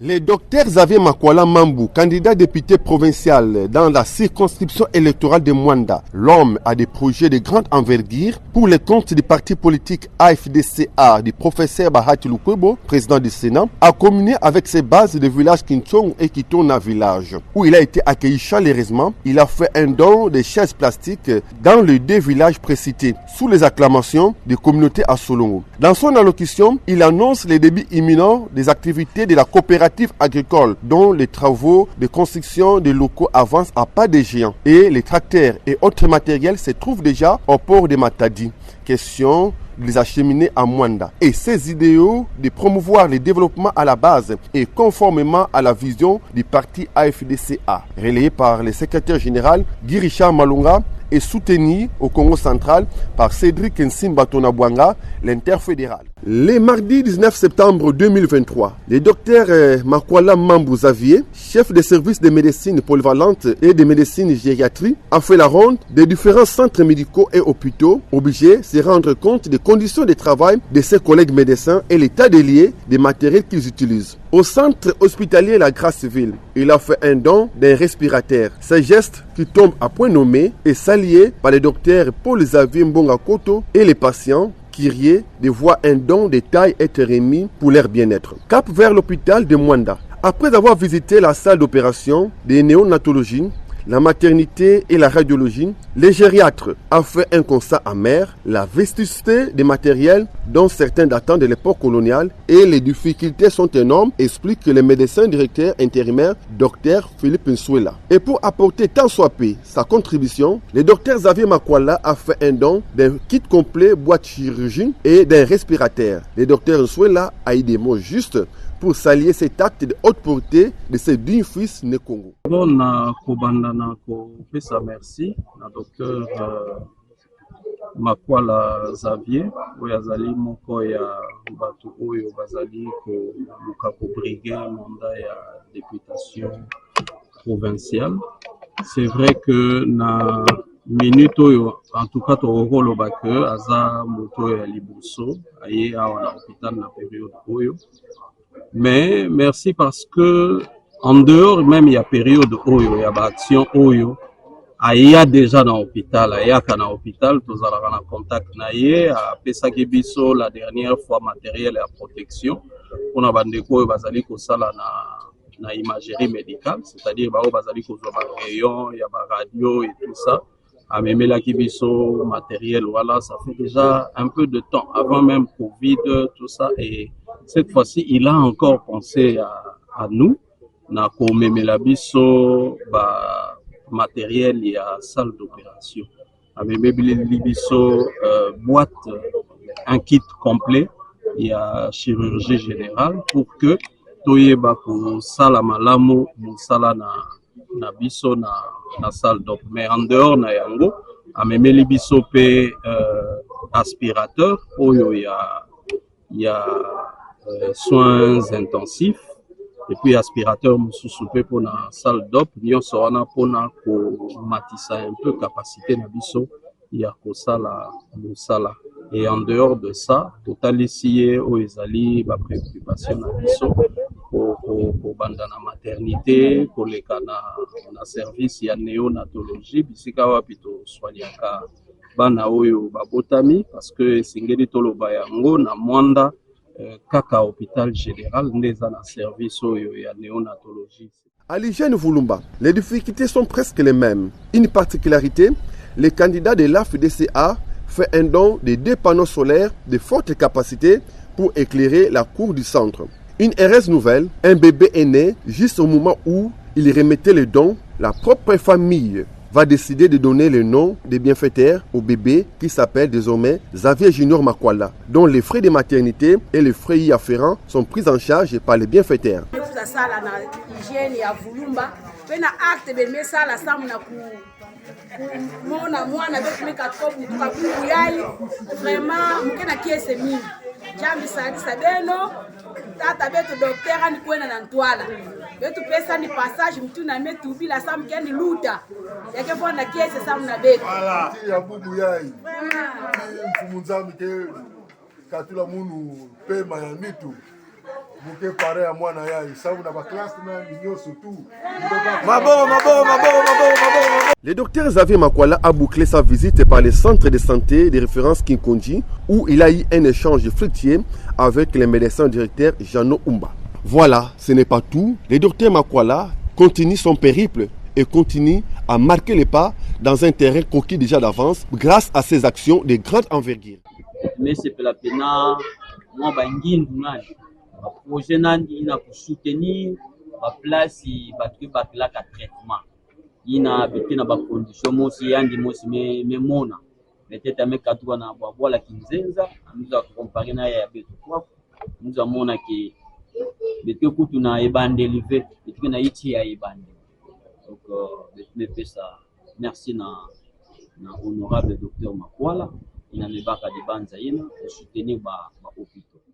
Le docteur Xavier Makwala Mambou, candidat député provincial dans la circonscription électorale de Mwanda, l'homme a des projets de grande envergure pour les comptes du parti politique AFDCA du professeur Bahati Lukwebo, président du Sénat, a communié avec ses bases de village Kintsong et Kitona village, où il a été accueilli chaleureusement. Il a fait un don de chaises plastiques dans les 2 villages précités, sous les acclamations des communautés à Solongo. Dans son allocution, il annonce les débuts imminents des activités de la coopérative agricole, dont les travaux de construction des locaux avancent à pas de géants et les tracteurs et autres matériels se trouvent déjà au port de Matadi. Question de les acheminer à Mwanda. Et ces idéaux de promouvoir le développement à la base et conformément à la vision du parti AFDCA, relayé par le secrétaire général Guy Richard Malunga et soutenu au Congo central par Cédric Nsimba Tonabwanga, l'interfédéral. Le mardi 19 septembre 2023, le docteur Makwala Mambou Xavier, chef des services de médecine polyvalente et de médecine gériatrie, a fait la ronde des différents centres médicaux et hôpitaux, obligés de se rendre compte des conditions de travail de ses collègues médecins et l'état des liés des matériels qu'ils utilisent. Au centre hospitalier La Grasse-Ville, il a fait un don d'un respirateur. Ce geste qui tombe à point nommé est salué par le docteur Paul Xavier Mbonga Koto et les patients qui riaient de voir un don de taille être remis pour leur bien-être. Cap vers l'hôpital de Mwanda. Après avoir visité la salle d'opération des néonatologies, la maternité et la radiologie, les gériatres a fait un constat amer, la vétusté des matériels dont certains datant de l'époque coloniale et les difficultés sont énormes, explique le médecin directeur intérimaire Dr Philippe Nsouela. Et pour apporter tant soit peu sa contribution, le docteur Xavier Makwala a fait un don d'un kit complet boîte chirurgie et d'un respirateur. Le docteur Nsouela a eu des mots justes pour saluer cet acte de haute portée de ses 2 fils né Congo. Bon, na kobanda na kopesa merci na docteur Makwala Xavier oyo azali moko ya bato oyo bazali koluka kobrige mandat ya députation provinciale. C'est vrai que na minute oyo en tout cas tokoloba ke aza moto ya liboso aye awa na hôpital na période oyo. Mais merci parce que en dehors même il y a période oyo, il y a action oyo, il y a déjà dans l'hôpital, il y a dans l'hôpital, tous en contact naie, à Pesaki Biso la dernière fois matériel et protection, on a bandeko bazali ko sala na imagerie médicale, c'est-à-dire bazali ko zo ba rayon, il y a ba radio et tout ça. À Memela Kibiso matériel, voilà, ça fait déjà un peu de temps avant même Covid, tout ça, et cette fois-ci, il a encore pensé à nous. Na ko Memela Biso matériel, il y a salle d'opération. À Memela Biso boîte, un kit complet, il y a chirurgie générale pour que toyeba ko sala malamu musala na biso na salle d'op. Mais en dehors na yango amemeli biso pe aspirateur oyo il y a soins intensifs et puis aspirateur mususu pe pour na salle d'op nyonso wana pona ko matisa un peu capacité na biso ya ko sala musala. Et en dehors de ça, totalisiye o ezali ba préoccupation na biso pour banda na maternité, pour les na service ya néonatologie, bisika wapi to soignaka bana oyo babotami parce que singeli toloba yango na Mwanda kaka hôpital général ndeza na service oyo ya néonatologie. À l'hygiène Voulumba, les difficultés sont presque les mêmes. Une particularité, les candidats de l'AFDCA fait un don de 2 panneaux solaires de forte capacité pour éclairer la cour du centre. Une heureuse nouvelle, un bébé est né juste au moment où il remettait le don. La propre famille va décider de donner le nom de bienfaiteur au bébé qui s'appelle désormais Xavier Junior Makwala, dont les frais de maternité et les frais y afférents sont pris en charge par les bienfaiteurs. Mona mwana betu meka kobu tukabuku yai vraiment mukena kiese mingi jambi sadisa beno tata betu docteur ani kwena na ntwala betu pesa ni passage mtu na metu bila sam kendi luta yake fona kiese sam na betu ala ya bubu yai mfumunzami ke katula munu pema ya mitu Muke pare à moi na ya, ça vous na ba classe na nyo surtout. Le docteur Xavier Makwala a bouclé sa visite par le centre de santé de référence Kinkonji où il a eu un échange fructueux avec le médecin directeur Jano Umba. Voilà, ce n'est pas tout. Le docteur Makwala continue son périple et continue à marquer les pas dans un terrain conquis déjà d'avance grâce à ses actions de grande envergure. Mais c'est la peine, moi, projet ina soutenir la place battu bakla ka traitement ina bete na ba condition mosi yandi mosi me mona peut-être avec katwa na bwa la kinzenza nous a comparé na ya betu kwa nous a mona que bete kutu na ebande live bete na iti ya ebande donc me fait ça merci na honorable docteur Makwala ina mebaka de banza ina soutenir ba hôpital.